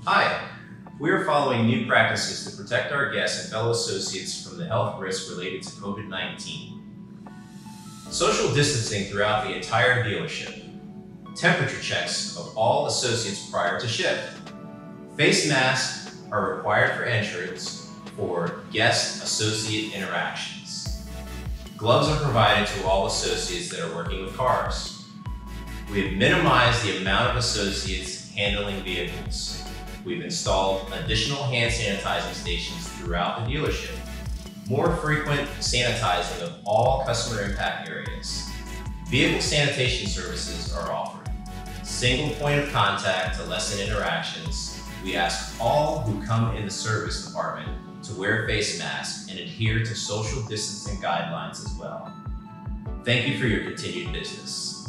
Hi, we are following new practices to protect our guests and fellow associates from the health risks related to COVID-19. Social distancing throughout the entire dealership. Temperature checks of all associates prior to shift. Face masks are required for entrance for guest-associate interactions. Gloves are provided to all associates that are working with cars. We have minimized the amount of associates handling vehicles. We've installed additional hand sanitizing stations throughout the dealership. More frequent sanitizing of all customer impact areas. Vehicle sanitation services are offered. Single point of contact to lessen interactions. We ask all who come in the service department to wear face masks and adhere to social distancing guidelines as well. Thank you for your continued business.